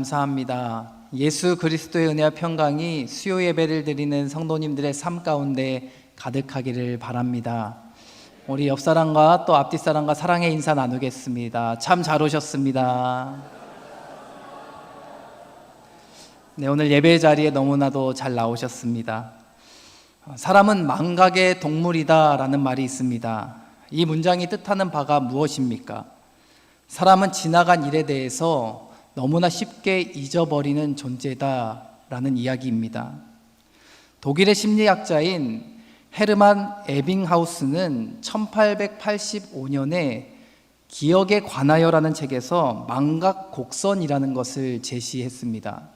감사합니다. 예수 그리스도의 은혜와 평강이 수요 예배를 드리는 성도님들의 삶 가운데 가득하기를 바랍니다. 우리 옆사람과 또 앞뒷사람과 사랑의 인사 나누겠습니다. 참 잘 오셨습니다. 네, 오늘 예배 자리에 너무나도 잘 나오셨습니다. 사람은 망각의 동물이다 라는 말이 있습니다. 이 문장이 뜻하는 바가 무엇입니까? 사람은 지나간 일에 대해서 너무나 쉽게 잊어버리는 존재다 라는 이야기입니다. 독일의 심리학자인 헤르만 에빙하우스는 1885년에 기억에 관하여라는 책에서 망각곡선이라는 것을 제시했습니다.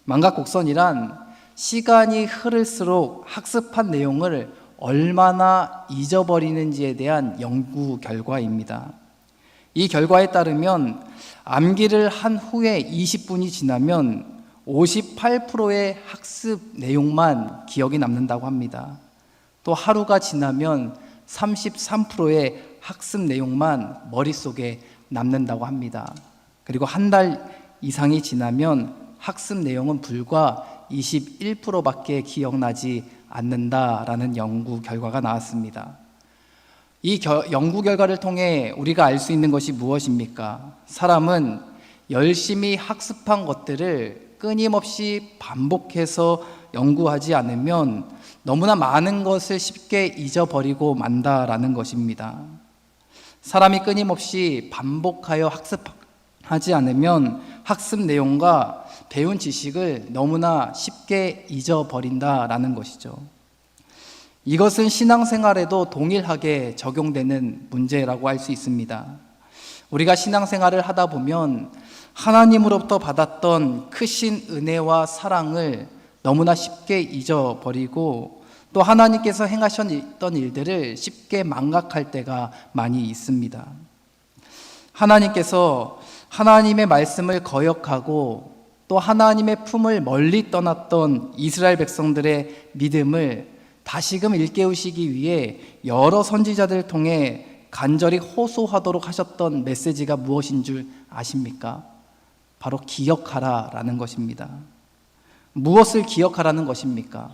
망각곡선이란 시간이 흐를수록 학습한 내용을 얼마나 잊어버리는지에 대한 연구 결과입니다. 이 결과에 따르면 암기를 한 후에 20분이 지나면 58%의 학습 내용만 기억이 남는다고 합니다. 또 하루가 지나면 33%의 학습 내용만 머릿속에 남는다고 합니다. 그리고 한 달 이상이 지나면 학습 내용은 불과 21%밖에 기억나지 않는다라는 연구 결과가 나왔습니다. 이 연구 결과를 통해 우리가 알 수 있는 것이 무엇입니까? 사람은 열심히 학습한 것들을 끊임없이 반복해서 연구하지 않으면 너무나 많은 것을 쉽게 잊어버리고 만다라는 것입니다. 사람이 끊임없이 반복하여 학습하지 않으면 학습 내용과 배운 지식을 너무나 쉽게 잊어버린다라는 것이죠. 이것은 신앙생활에도 동일하게 적용되는 문제라고 할 수 있습니다. 우리가 신앙생활을 하다 보면 하나님으로부터 받았던 크신 은혜와 사랑을 너무나 쉽게 잊어버리고 또 하나님께서 행하셨던 일들을 쉽게 망각할 때가 많이 있습니다. 하나님께서 하나님의 말씀을 거역하고 또 하나님의 품을 멀리 떠났던 이스라엘 백성들의 믿음을 다시금 일깨우시기 위해 여러 선지자들을 통해 간절히 호소하도록 하셨던 메시지가 무엇인 줄 아십니까? 바로 기억하라 라는 것입니다. 무엇을 기억하라는 것입니까?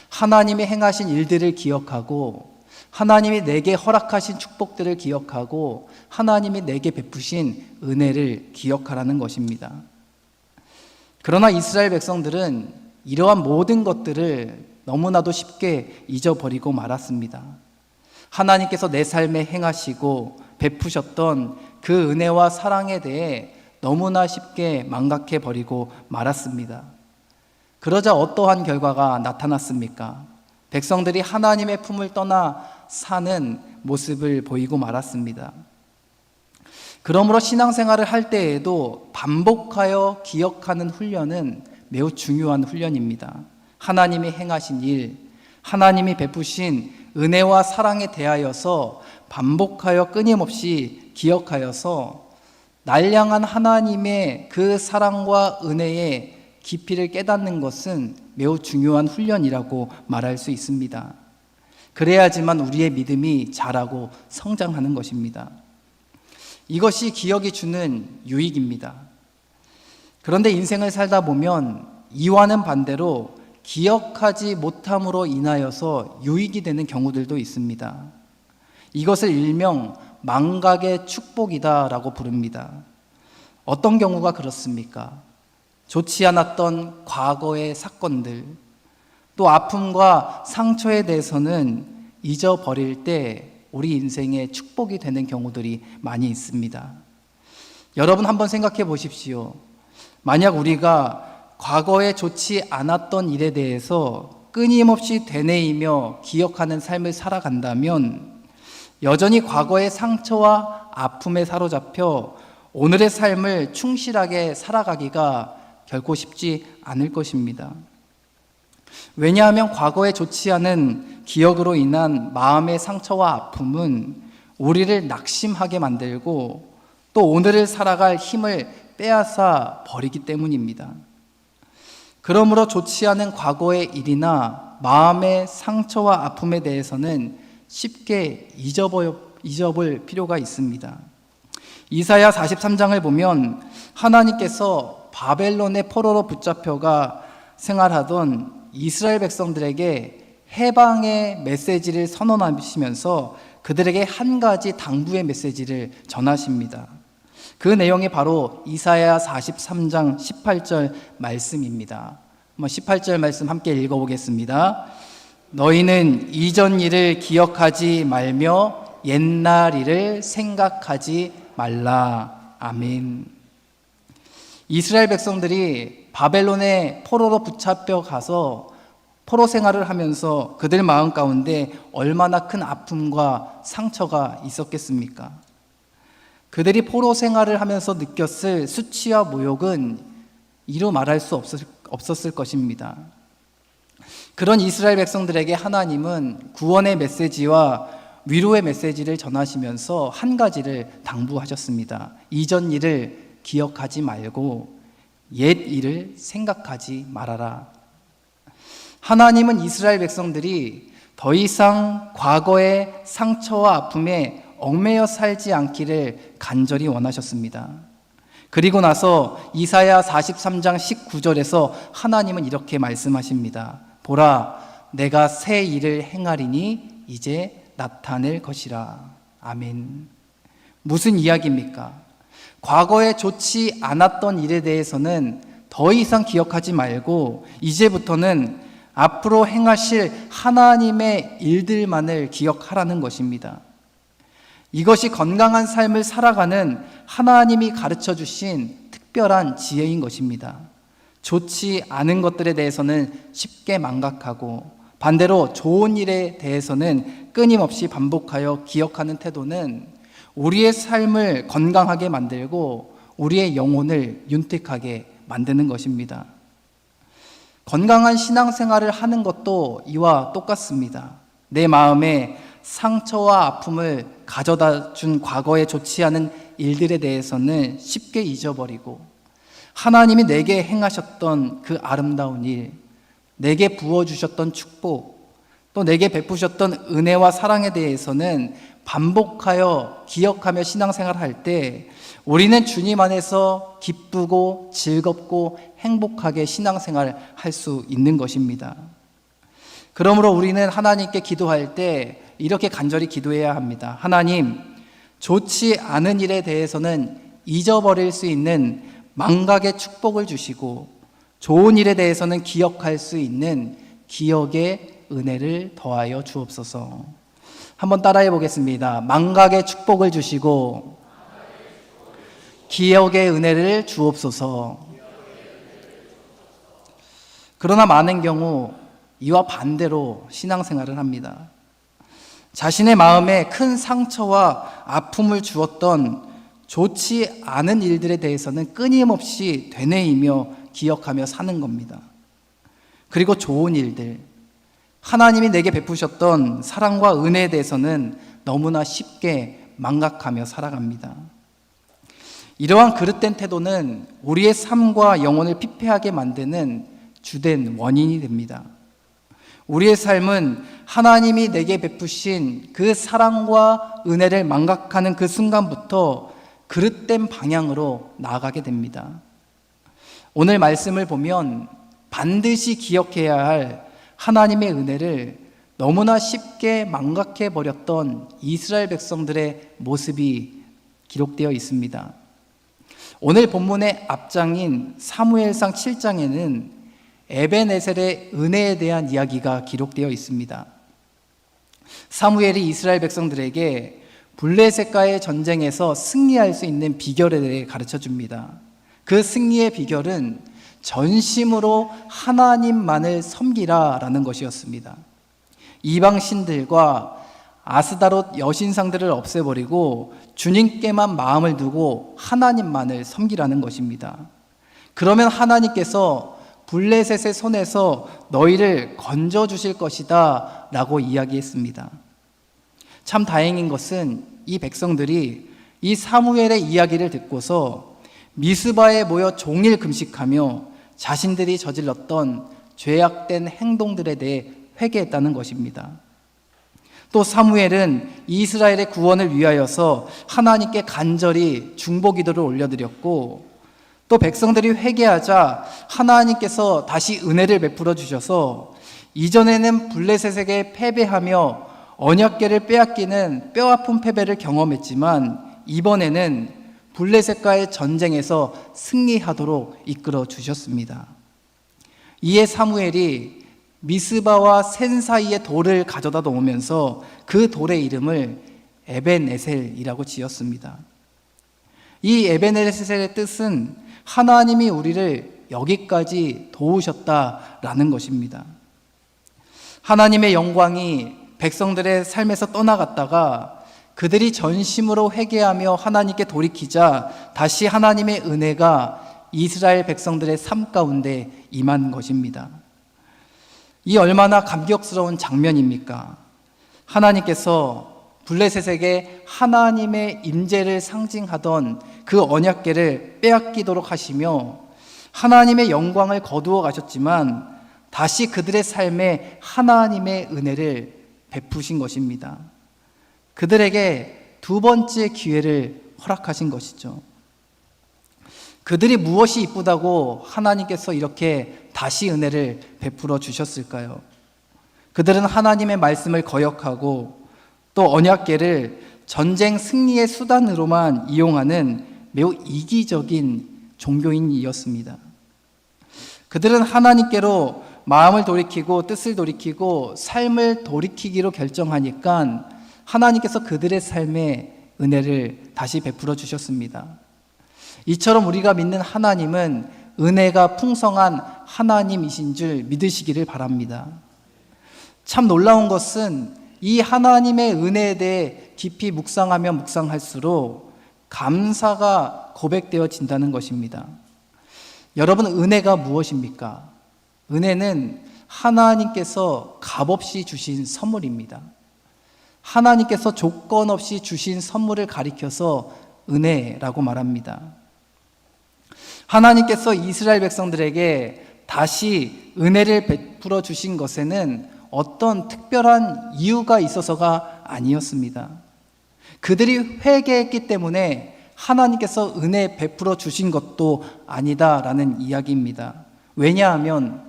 하나님의 행하신 일들을 기억하고 하나님이 내게 허락하신 축복들을 기억하고 하나님이 내게 베푸신 은혜를 기억하라는 것입니다. 그러나 이스라엘 백성들은 이러한 모든 것들을 너무나도 쉽게 잊어버리고 말았습니다. 하나님께서 내 삶에 행하시고 베푸셨던 그 은혜와 사랑에 대해 너무나 쉽게 망각해버리고 말았습니다. 그러자 어떠한 결과가 나타났습니까? 백성들이 하나님의 품을 떠나 사는 모습을 보이고 말았습니다. 그러므로 신앙생활을 할 때에도 반복하여 기억하는 훈련은 매우 중요한 훈련입니다. 하나님이 행하신 일, 하나님이 베푸신 은혜와 사랑에 대하여서 반복하여 끊임없이 기억하여서 날 향한 하나님의 그 사랑과 은혜의 깊이를 깨닫는 것은 매우 중요한 훈련이라고 말할 수 있습니다. 그래야지만 우리의 믿음이 자라고 성장하는 것입니다. 이것이 기억이 주는 유익입니다. 그런데 인생을 살다 보면 이와는 반대로 기억하지 못함으로 인하여서 유익이 되는 경우들도 있습니다. 이것을 일명 망각의 축복이다라고 부릅니다. 어떤 경우가 그렇습니까? 좋지 않았던 과거의 사건들, 또 아픔과 상처에 대해서는 잊어버릴 때 우리 인생에 축복이 되는 경우들이 많이 있습니다. 여러분 한번 생각해 보십시오. 만약 우리가 과거에 좋지 않았던 일에 대해서 끊임없이 되뇌이며 기억하는 삶을 살아간다면 여전히 과거의 상처와 아픔에 사로잡혀 오늘의 삶을 충실하게 살아가기가 결코 쉽지 않을 것입니다. 왜냐하면 과거에 좋지 않은 기억으로 인한 마음의 상처와 아픔은 우리를 낙심하게 만들고 또 오늘을 살아갈 힘을 빼앗아 버리기 때문입니다. 그러므로 좋지 않은 과거의 일이나 마음의 상처와 아픔에 대해서는 쉽게 잊어볼 필요가 있습니다. 이사야 43장을 보면 하나님께서 바벨론의 포로로 붙잡혀가 생활하던 이스라엘 백성들에게 해방의 메시지를 선언하시면서 그들에게 한 가지 당부의 메시지를 전하십니다. 그 내용이 바로 이사야 43장 18절 말씀입니다. 18절 말씀 함께 읽어보겠습니다. 너희는 이전 일을 기억하지 말며 옛날 일을 생각하지 말라. 아멘. 이스라엘 백성들이 바벨론의 포로로 붙잡혀 가서 포로 생활을 하면서 그들 마음 가운데 얼마나 큰 아픔과 상처가 있었겠습니까? 그들이 포로 생활을 하면서 느꼈을 수치와 모욕은 이루 말할 수 없었을 것입니다. 그런 이스라엘 백성들에게 하나님은 구원의 메시지와 위로의 메시지를 전하시면서 한 가지를 당부하셨습니다. 이전 일을 기억하지 말고 옛 일을 생각하지 말아라. 하나님은 이스라엘 백성들이 더 이상 과거의 상처와 아픔에 얽매여 살지 않기를 간절히 원하셨습니다. 그리고 나서 이사야 43장 19절에서 하나님은 이렇게 말씀하십니다. 보라, 내가 새 일을 행하리니 이제 나타낼 것이라. 아멘. 무슨 이야기입니까? 과거에 좋지 않았던 일에 대해서는 더 이상 기억하지 말고 이제부터는 앞으로 행하실 하나님의 일들만을 기억하라는 것입니다. 이것이 건강한 삶을 살아가는 하나님이 가르쳐 주신 특별한 지혜인 것입니다. 좋지 않은 것들에 대해서는 쉽게 망각하고 반대로 좋은 일에 대해서는 끊임없이 반복하여 기억하는 태도는 우리의 삶을 건강하게 만들고 우리의 영혼을 윤택하게 만드는 것입니다. 건강한 신앙생활을 하는 것도 이와 똑같습니다. 내 마음에 상처와 아픔을 가져다 준 과거에 좋지 않은 일들에 대해서는 쉽게 잊어버리고 하나님이 내게 행하셨던 그 아름다운 일, 내게 부어주셨던 축복, 또 내게 베푸셨던 은혜와 사랑에 대해서는 반복하여 기억하며 신앙생활을 할 때 우리는 주님 안에서 기쁘고 즐겁고 행복하게 신앙생활을 할 수 있는 것입니다. 그러므로 우리는 하나님께 기도할 때 이렇게 간절히 기도해야 합니다. 하나님, 좋지 않은 일에 대해서는 잊어버릴 수 있는 망각의 축복을 주시고 좋은 일에 대해서는 기억할 수 있는 기억의 은혜를 더하여 주옵소서. 한번 따라해 보겠습니다. 망각의 축복을 주시고 기억의 은혜를 주옵소서. 그러나 많은 경우 이와 반대로 신앙생활을 합니다. 자신의 마음에 큰 상처와 아픔을 주었던 좋지 않은 일들에 대해서는 끊임없이 되뇌이며 기억하며 사는 겁니다. 그리고 좋은 일들, 하나님이 내게 베푸셨던 사랑과 은혜에 대해서는 너무나 쉽게 망각하며 살아갑니다. 이러한 그릇된 태도는 우리의 삶과 영혼을 피폐하게 만드는 주된 원인이 됩니다. 우리의 삶은 하나님이 내게 베푸신 그 사랑과 은혜를 망각하는 그 순간부터 그릇된 방향으로 나아가게 됩니다. 오늘 말씀을 보면 반드시 기억해야 할 하나님의 은혜를 너무나 쉽게 망각해 버렸던 이스라엘 백성들의 모습이 기록되어 있습니다. 오늘 본문의 앞장인 사무엘상 7장에는 에벤에셀의 은혜에 대한 이야기가 기록되어 있습니다. 사무엘이 이스라엘 백성들에게 블레셋과의 전쟁에서 승리할 수 있는 비결에 대해 가르쳐 줍니다. 그 승리의 비결은 전심으로 하나님만을 섬기라라는 것이었습니다. 이방 신들과 아스다롯 여신상들을 없애버리고 주님께만 마음을 두고 하나님만을 섬기라는 것입니다. 그러면 하나님께서 블레셋의 손에서 너희를 건져주실 것이다 라고 이야기했습니다. 참 다행인 것은 이 백성들이 이 사무엘의 이야기를 듣고서 미스바에 모여 종일 금식하며 자신들이 저질렀던 죄악된 행동들에 대해 회개했다는 것입니다. 또 사무엘은 이스라엘의 구원을 위하여서 하나님께 간절히 중보기도를 올려드렸고 또 백성들이 회개하자 하나님께서 다시 은혜를 베풀어 주셔서 이전에는 블레셋에게 패배하며 언약궤를 빼앗기는 뼈아픈 패배를 경험했지만 이번에는 블레셋과의 전쟁에서 승리하도록 이끌어 주셨습니다. 이에 사무엘이 미스바와 센 사이에 돌을 가져다 놓으면서 그 돌의 이름을 에벤에셀이라고 지었습니다. 이 에벤에셀의 뜻은 하나님이 우리를 여기까지 도우셨다라는 것입니다. 하나님의 영광이 백성들의 삶에서 떠나갔다가 그들이 전심으로 회개하며 하나님께 돌이키자 다시 하나님의 은혜가 이스라엘 백성들의 삶 가운데 임한 것입니다. 이 얼마나 감격스러운 장면입니까? 하나님께서 블레셋에게 하나님의 임재를 상징하던 그 언약궤를 빼앗기도록 하시며 하나님의 영광을 거두어 가셨지만 다시 그들의 삶에 하나님의 은혜를 베푸신 것입니다. 그들에게 두 번째 기회를 허락하신 것이죠. 그들이 무엇이 이쁘다고 하나님께서 이렇게 다시 은혜를 베풀어 주셨을까요? 그들은 하나님의 말씀을 거역하고 또 언약궤를 전쟁 승리의 수단으로만 이용하는 매우 이기적인 종교인이었습니다. 그들은 하나님께로 마음을 돌이키고 뜻을 돌이키고 삶을 돌이키기로 결정하니까 하나님께서 그들의 삶에 은혜를 다시 베풀어 주셨습니다. 이처럼 우리가 믿는 하나님은 은혜가 풍성한 하나님이신 줄 믿으시기를 바랍니다. 참 놀라운 것은 이 하나님의 은혜에 대해 깊이 묵상하면 묵상할수록 감사가 고백되어진다는 것입니다. 여러분, 은혜가 무엇입니까? 은혜는 하나님께서 값없이 주신 선물입니다. 하나님께서 조건 없이 주신 선물을 가리켜서 은혜라고 말합니다. 하나님께서 이스라엘 백성들에게 다시 은혜를 베풀어 주신 것에는 어떤 특별한 이유가 있어서가 아니었습니다. 그들이 회개했기 때문에 하나님께서 은혜 베풀어 주신 것도 아니다라는 이야기입니다. 왜냐하면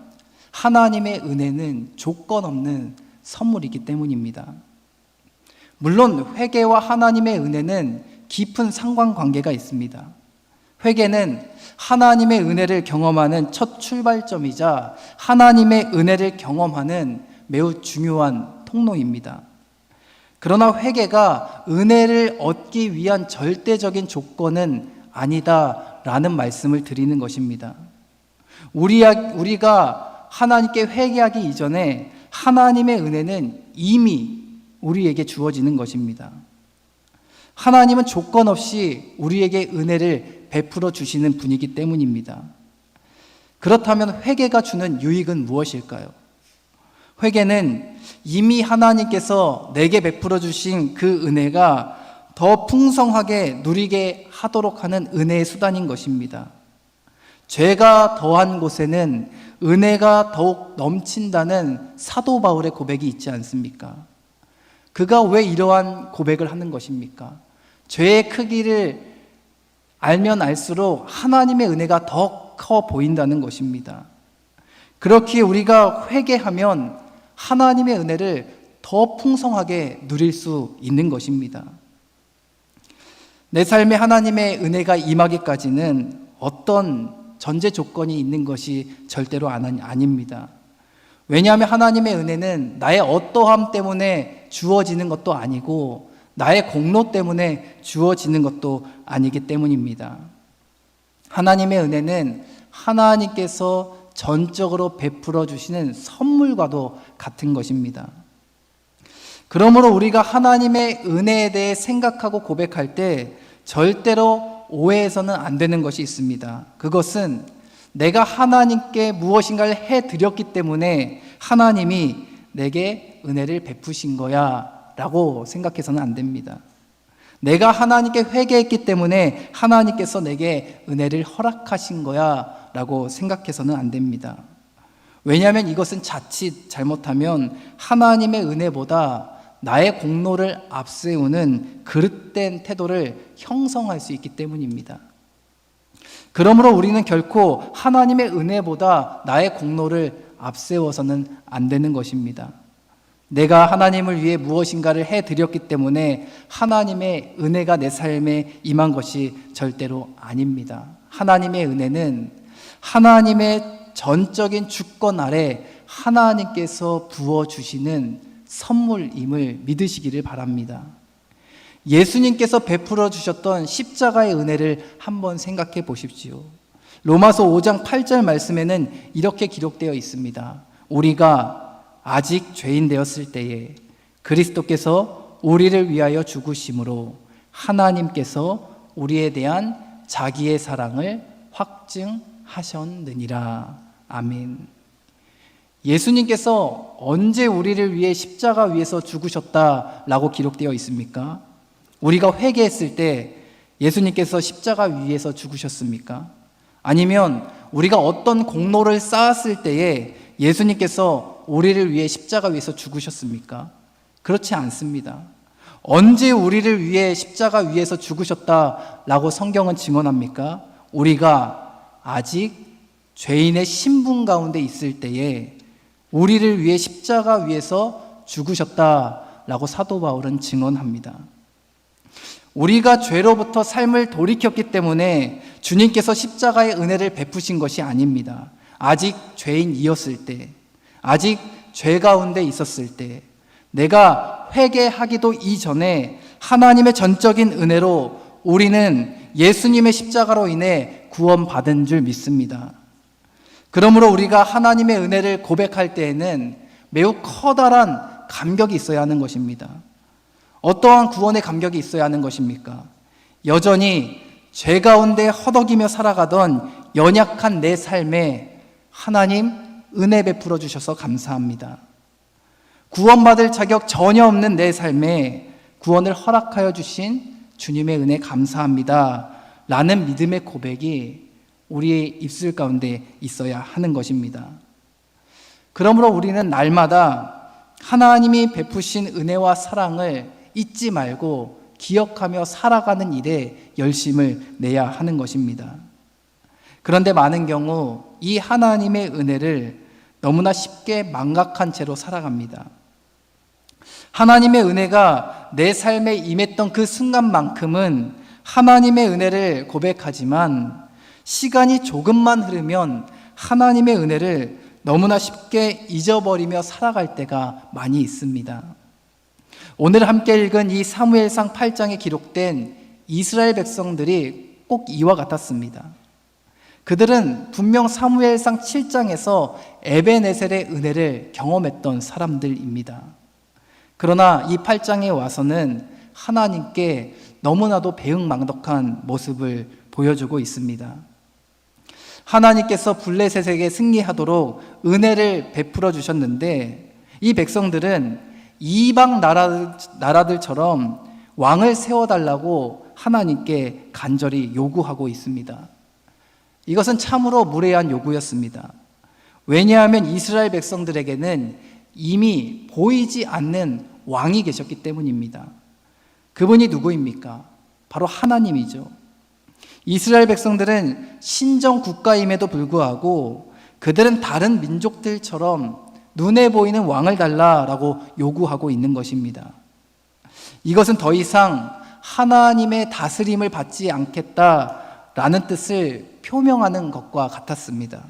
하나님의 은혜는 조건 없는 선물이기 때문입니다. 물론 회개와 하나님의 은혜는 깊은 상관관계가 있습니다. 회개는 하나님의 은혜를 경험하는 첫 출발점이자 하나님의 은혜를 경험하는 매우 중요한 통로입니다. 그러나 회개가 은혜를 얻기 위한 절대적인 조건은 아니다라는 말씀을 드리는 것입니다. 우리가 하나님께 회개하기 이전에 하나님의 은혜는 이미 우리에게 주어지는 것입니다. 하나님은 조건 없이 우리에게 은혜를 베풀어 주시는 분이기 때문입니다. 그렇다면 회개가 주는 유익은 무엇일까요? 회개는 이미 하나님께서 내게 베풀어 주신 그 은혜가 더 풍성하게 누리게 하도록 하는 은혜의 수단인 것입니다. 죄가 더한 곳에는 은혜가 더욱 넘친다는 사도 바울의 고백이 있지 않습니까? 그가 왜 이러한 고백을 하는 것입니까? 죄의 크기를 알면 알수록 하나님의 은혜가 더 커 보인다는 것입니다. 그렇기에 우리가 회개하면 하나님의 은혜를 더 풍성하게 누릴 수 있는 것입니다. 내 삶에 하나님의 은혜가 임하기까지는 어떤 전제 조건이 있는 것이 절대로 아닙니다. 왜냐하면 하나님의 은혜는 나의 어떠함 때문에 주어지는 것도 아니고 나의 공로 때문에 주어지는 것도 아니기 때문입니다. 하나님의 은혜는 하나님께서 전적으로 베풀어 주시는 선물과도 같은 것입니다. 그러므로 우리가 하나님의 은혜에 대해 생각하고 고백할 때 절대로 오해해서는 안 되는 것이 있습니다. 그것은 내가 하나님께 무엇인가를 해드렸기 때문에 하나님이 내게 은혜를 베푸신 거야 라고 생각해서는 안 됩니다. 내가 하나님께 회개했기 때문에 하나님께서 내게 은혜를 허락하신 거야 라고 생각해서는 안 됩니다. 왜냐하면 이것은 자칫 잘못하면 하나님의 은혜보다 나의 공로를 앞세우는 그릇된 태도를 형성할 수 있기 때문입니다. 그러므로 우리는 결코 하나님의 은혜보다 나의 공로를 앞세워서는 안 되는 것입니다. 내가 하나님을 위해 무엇인가를 해드렸기 때문에 하나님의 은혜가 내 삶에 임한 것이 절대로 아닙니다. 하나님의 은혜는 하나님의 전적인 주권 아래 하나님께서 부어주시는 선물임을 믿으시기를 바랍니다. 예수님께서 베풀어 주셨던 십자가의 은혜를 한번 생각해 보십시오. 로마서 5장 8절 말씀에는 이렇게 기록되어 있습니다. 우리가 아직 죄인 되었을 때에 그리스도께서 우리를 위하여 죽으심으로 하나님께서 우리에 대한 자기의 사랑을 확증하셨느니라. 아멘. 예수님께서 언제 우리를 위해 십자가 위에서 죽으셨다라고 기록되어 있습니까? 우리가 회개했을 때 예수님께서 십자가 위에서 죽으셨습니까? 아니면 우리가 어떤 공로를 쌓았을 때에 예수님께서 우리를 위해 십자가 위에서 죽으셨습니까? 그렇지 않습니다. 언제 우리를 위해 십자가 위에서 죽으셨다라고 성경은 증언합니까? 우리가 아직 죄인의 신분 가운데 있을 때에 우리를 위해 십자가 위에서 죽으셨다라고 사도 바울은 증언합니다. 우리가 죄로부터 삶을 돌이켰기 때문에 주님께서 십자가의 은혜를 베푸신 것이 아닙니다. 아직 죄인이었을 때, 아직 죄 가운데 있었을 때, 내가 회개하기도 이전에 하나님의 전적인 은혜로 우리는 예수님의 십자가로 인해 구원받은 줄 믿습니다. 그러므로 우리가 하나님의 은혜를 고백할 때에는 매우 커다란 감격이 있어야 하는 것입니다. 어떠한 구원의 감격이 있어야 하는 것입니까? 여전히 죄 가운데 허덕이며 살아가던 연약한 내 삶에 하나님 은혜 베풀어 주셔서 감사합니다. 구원받을 자격 전혀 없는 내 삶에 구원을 허락하여 주신 주님의 은혜 감사합니다. 라는 믿음의 고백이 우리의 입술 가운데 있어야 하는 것입니다. 그러므로 우리는 날마다 하나님이 베푸신 은혜와 사랑을 잊지 말고 기억하며 살아가는 일에 열심을 내야 하는 것입니다. 그런데 많은 경우 이 하나님의 은혜를 너무나 쉽게 망각한 채로 살아갑니다. 하나님의 은혜가 내 삶에 임했던 그 순간만큼은 하나님의 은혜를 고백하지만 시간이 조금만 흐르면 하나님의 은혜를 너무나 쉽게 잊어버리며 살아갈 때가 많이 있습니다. 오늘 함께 읽은 이 사무엘상 8장에 기록된 이스라엘 백성들이 꼭 이와 같았습니다. 그들은 분명 사무엘상 7장에서 에벤에셀의 은혜를 경험했던 사람들입니다. 그러나 이 8장에 와서는 하나님께 너무나도 배은망덕한 모습을 보여주고 있습니다. 하나님께서 블레셋에게 승리하도록 은혜를 베풀어 주셨는데 이 백성들은 이방 나라들처럼 왕을 세워달라고 하나님께 간절히 요구하고 있습니다. 이것은 참으로 무례한 요구였습니다. 왜냐하면 이스라엘 백성들에게는 이미 보이지 않는 왕이 계셨기 때문입니다. 그분이 누구입니까? 바로 하나님이죠. 이스라엘 백성들은 신정 국가임에도 불구하고 그들은 다른 민족들처럼 눈에 보이는 왕을 달라라고 요구하고 있는 것입니다. 이것은 더 이상 하나님의 다스림을 받지 않겠다라는 뜻을 표명하는 것과 같았습니다.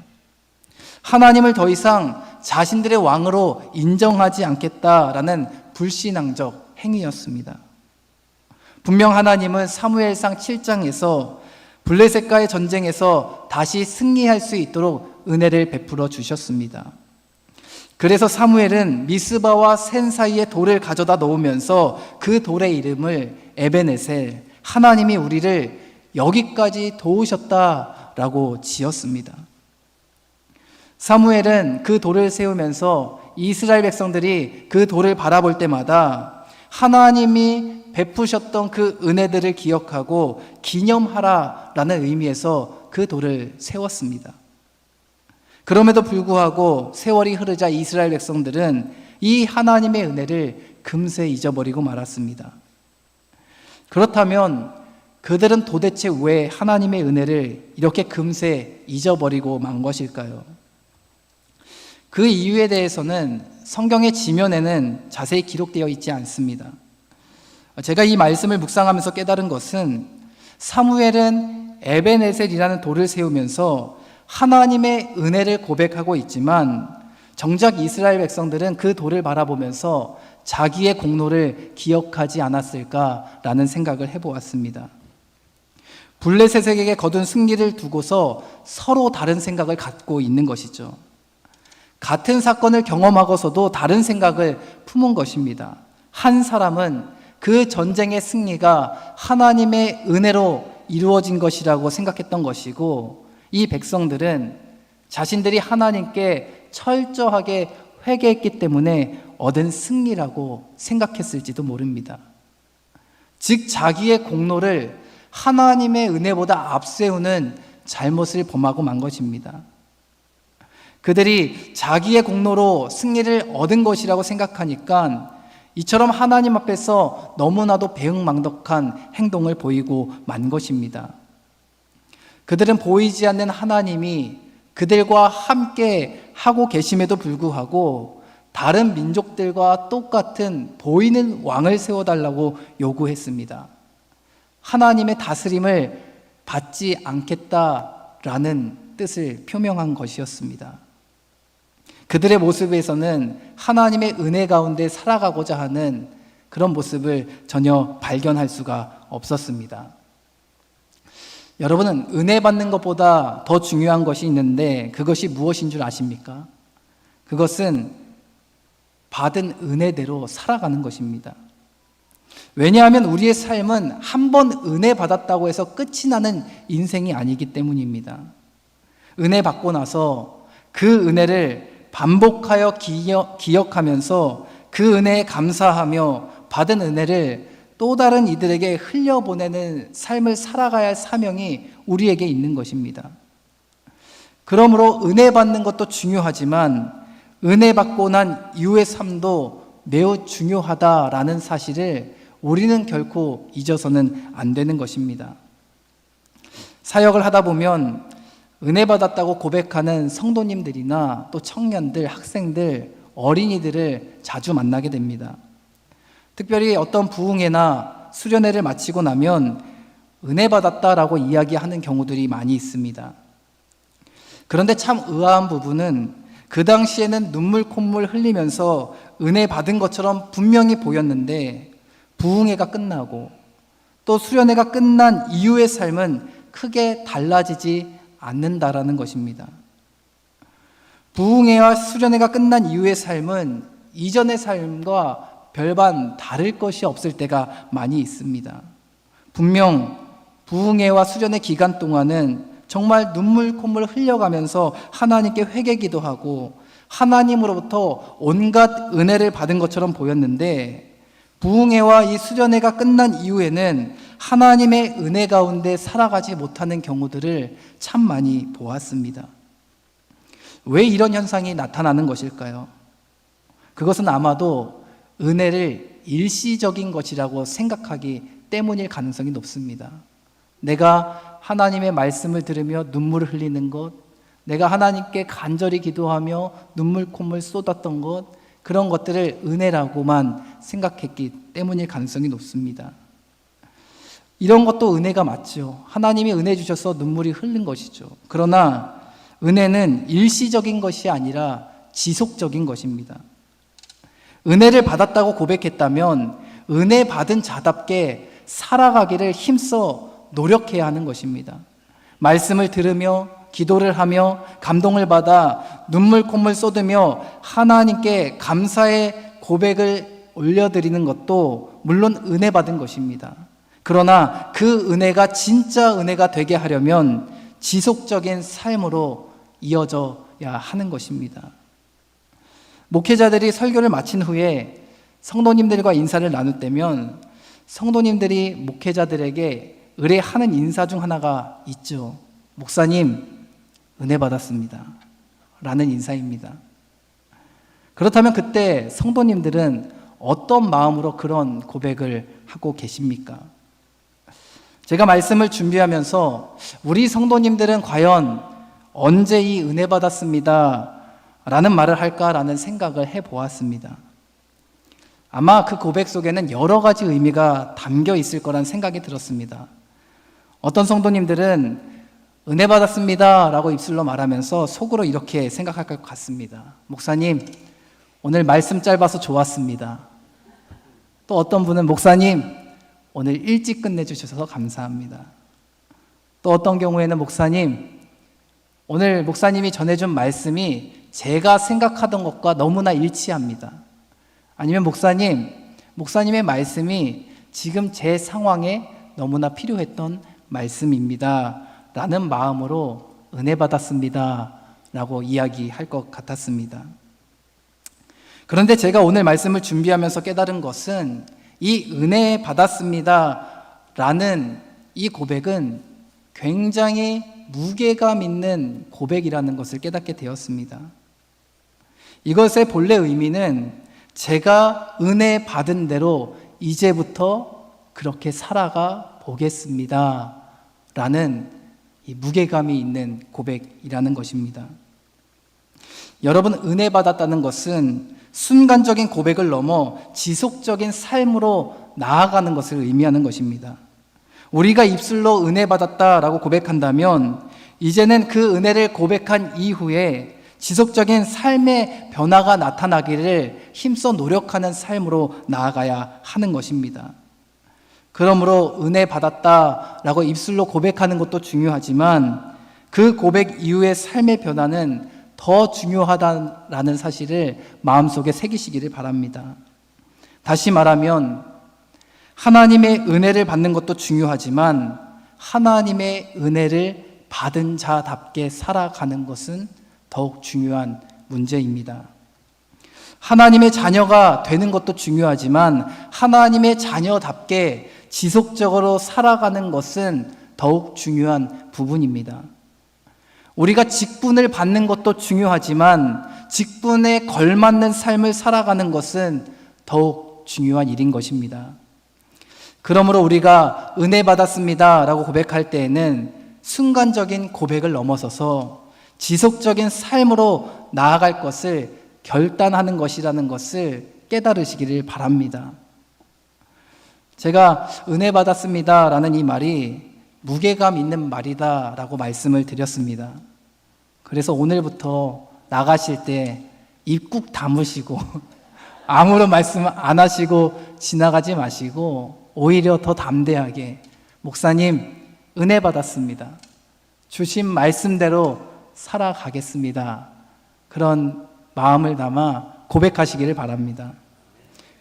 하나님을 더 이상 자신들의 왕으로 인정하지 않겠다라는 불신앙적 행위였습니다. 분명 하나님은 사무엘상 7장에서 블레셋과의 전쟁에서 다시 승리할 수 있도록 은혜를 베풀어 주셨습니다. 그래서 사무엘은 미스바와 센 사이에 돌을 가져다 놓으면서 그 돌의 이름을 에벤에셀, 하나님이 우리를 여기까지 도우셨다라고 지었습니다. 사무엘은 그 돌을 세우면서 이스라엘 백성들이 그 돌을 바라볼 때마다 하나님이 베푸셨던 그 은혜들을 기억하고 기념하라라는 의미에서 그 돌을 세웠습니다. 그럼에도 불구하고 세월이 흐르자 이스라엘 백성들은 이 하나님의 은혜를 금세 잊어버리고 말았습니다. 그렇다면 그들은 도대체 왜 하나님의 은혜를 이렇게 금세 잊어버리고 만 것일까요? 그 이유에 대해서는 성경의 지면에는 자세히 기록되어 있지 않습니다. 제가 이 말씀을 묵상하면서 깨달은 것은 사무엘은 에벤에셀이라는 돌을 세우면서 하나님의 은혜를 고백하고 있지만 정작 이스라엘 백성들은 그 돌을 바라보면서 자기의 공로를 기억하지 않았을까라는 생각을 해보았습니다. 블레셋에게 거둔 승리를 두고서 서로 다른 생각을 갖고 있는 것이죠. 같은 사건을 경험하고서도 다른 생각을 품은 것입니다. 한 사람은 그 전쟁의 승리가 하나님의 은혜로 이루어진 것이라고 생각했던 것이고, 이 백성들은 자신들이 하나님께 철저하게 회개했기 때문에 얻은 승리라고 생각했을지도 모릅니다. 즉 자기의 공로를 하나님의 은혜보다 앞세우는 잘못을 범하고 만 것입니다. 그들이 자기의 공로로 승리를 얻은 것이라고 생각하니까 이처럼 하나님 앞에서 너무나도 배은망덕한 행동을 보이고 만 것입니다. 그들은 보이지 않는 하나님이 그들과 함께 하고 계심에도 불구하고 다른 민족들과 똑같은 보이는 왕을 세워달라고 요구했습니다. 하나님의 다스림을 받지 않겠다라는 뜻을 표명한 것이었습니다. 그들의 모습에서는 하나님의 은혜 가운데 살아가고자 하는 그런 모습을 전혀 발견할 수가 없었습니다. 여러분은 은혜 받는 것보다 더 중요한 것이 있는데 그것이 무엇인 줄 아십니까? 그것은 받은 은혜대로 살아가는 것입니다. 왜냐하면 우리의 삶은 한 번 은혜 받았다고 해서 끝이 나는 인생이 아니기 때문입니다. 은혜 받고 나서 그 은혜를 반복하여 기억하면서 그 은혜에 감사하며 받은 은혜를 또 다른 이들에게 흘려보내는 삶을 살아가야 할 사명이 우리에게 있는 것입니다. 그러므로 은혜 받는 것도 중요하지만 은혜 받고 난 이후의 삶도 매우 중요하다라는 사실을 우리는 결코 잊어서는 안 되는 것입니다. 사역을 하다 보면 은혜 받았다고 고백하는 성도님들이나 또 청년들, 학생들, 어린이들을 자주 만나게 됩니다. 특별히 어떤 부흥회나 수련회를 마치고 나면 은혜 받았다라고 이야기하는 경우들이 많이 있습니다. 그런데 참 의아한 부분은 그 당시에는 눈물 콧물 흘리면서 은혜 받은 것처럼 분명히 보였는데 부흥회가 끝나고 또 수련회가 끝난 이후의 삶은 크게 달라지지 않는다라는 것입니다. 부흥회와 수련회가 끝난 이후의 삶은 이전의 삶과 별반 다를 것이 없을 때가 많이 있습니다. 분명 부흥회와 수련회 기간 동안은 정말 눈물 콧물 흘려가면서 하나님께 회개기도 하고 하나님으로부터 온갖 은혜를 받은 것처럼 보였는데 부흥회와 이 수련회가 끝난 이후에는 하나님의 은혜 가운데 살아가지 못하는 경우들을 참 많이 보았습니다. 왜 이런 현상이 나타나는 것일까요? 그것은 아마도 은혜를 일시적인 것이라고 생각하기 때문일 가능성이 높습니다. 내가 하나님의 말씀을 들으며 눈물을 흘리는 것, 내가 하나님께 간절히 기도하며 눈물 콧물 쏟았던 것, 그런 것들을 은혜라고만 생각했기 때문일 가능성이 높습니다. 이런 것도 은혜가 맞죠. 하나님이 은혜 주셔서 눈물이 흐른 것이죠. 그러나 은혜는 일시적인 것이 아니라 지속적인 것입니다. 은혜를 받았다고 고백했다면 은혜 받은 자답게 살아가기를 힘써 노력해야 하는 것입니다. 말씀을 들으며 기도를 하며 감동을 받아 눈물 콧물 쏟으며 하나님께 감사의 고백을 올려드리는 것도 물론 은혜 받은 것입니다. 그러나 그 은혜가 진짜 은혜가 되게 하려면 지속적인 삶으로 이어져야 하는 것입니다. 목회자들이 설교를 마친 후에 성도님들과 인사를 나눌 때면 성도님들이 목회자들에게 의뢰하는 인사 중 하나가 있죠. 목사님, 은혜 받았습니다. 라는 인사입니다. 그렇다면 그때 성도님들은 어떤 마음으로 그런 고백을 하고 계십니까? 제가 말씀을 준비하면서 우리 성도님들은 과연 언제 이 은혜 받았습니다 라는 말을 할까라는 생각을 해보았습니다. 아마 그 고백 속에는 여러 가지 의미가 담겨 있을 거란 생각이 들었습니다. 어떤 성도님들은 은혜 받았습니다 라고 입술로 말하면서 속으로 이렇게 생각할 것 같습니다. 목사님, 오늘 말씀 짧아서 좋았습니다. 또 어떤 분은 목사님, 오늘 일찍 끝내주셔서 감사합니다. 또 어떤 경우에는 목사님, 오늘 목사님이 전해준 말씀이 제가 생각하던 것과 너무나 일치합니다. 아니면 목사님의 말씀이 지금 제 상황에 너무나 필요했던 말씀입니다 라는 마음으로 은혜 받았습니다 라고 이야기할 것 같았습니다. 그런데 제가 오늘 말씀을 준비하면서 깨달은 것은 이 은혜 받았습니다 라는 이 고백은 굉장히 무게감 있는 고백이라는 것을 깨닫게 되었습니다. 이것의 본래 의미는 제가 은혜 받은 대로 이제부터 그렇게 살아가 보겠습니다 라는 이 무게감이 있는 고백이라는 것입니다. 여러분, 은혜 받았다는 것은 순간적인 고백을 넘어 지속적인 삶으로 나아가는 것을 의미하는 것입니다. 우리가 입술로 은혜 받았다라고 고백한다면 이제는 그 은혜를 고백한 이후에 지속적인 삶의 변화가 나타나기를 힘써 노력하는 삶으로 나아가야 하는 것입니다. 그러므로 은혜 받았다라고 입술로 고백하는 것도 중요하지만 그 고백 이후의 삶의 변화는 더 중요하다라는 사실을 마음속에 새기시기를 바랍니다. 다시 말하면 하나님의 은혜를 받는 것도 중요하지만 하나님의 은혜를 받은 자답게 살아가는 것은 더욱 중요한 문제입니다. 하나님의 자녀가 되는 것도 중요하지만 하나님의 자녀답게 지속적으로 살아가는 것은 더욱 중요한 부분입니다. 우리가 직분을 받는 것도 중요하지만 직분에 걸맞는 삶을 살아가는 것은 더욱 중요한 일인 것입니다. 그러므로 우리가 은혜 받았습니다 라고 고백할 때에는 순간적인 고백을 넘어서서 지속적인 삶으로 나아갈 것을 결단하는 것이라는 것을 깨달으시기를 바랍니다. 제가 은혜 받았습니다 라는 이 말이 무게감 있는 말이다 라고 말씀을 드렸습니다. 그래서 오늘부터 나가실 때 입 꾹 다무시고 아무런 말씀 안 하시고 지나가지 마시고 오히려 더 담대하게 목사님 은혜 받았습니다. 주신 말씀대로 살아가겠습니다. 그런 마음을 담아 고백하시기를 바랍니다.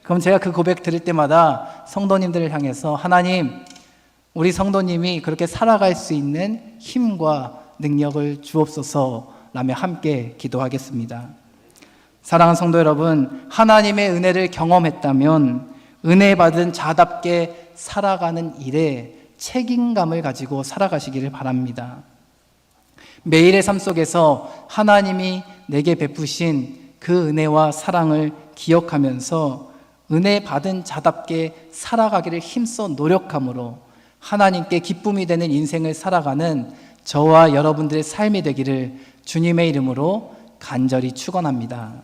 그럼 제가 그 고백 드릴 때마다 성도님들을 향해서 하나님, 우리 성도님이 그렇게 살아갈 수 있는 힘과 능력을 주옵소서라며 함께 기도하겠습니다. 사랑하는 성도 여러분, 하나님의 은혜를 경험했다면 은혜 받은 자답게 살아가는 일에 책임감을 가지고 살아가시기를 바랍니다. 매일의 삶 속에서 하나님이 내게 베푸신 그 은혜와 사랑을 기억하면서 은혜 받은 자답게 살아가기를 힘써 노력함으로 하나님께 기쁨이 되는 인생을 살아가는 저와 여러분들의 삶이 되기를 주님의 이름으로 간절히 축원합니다.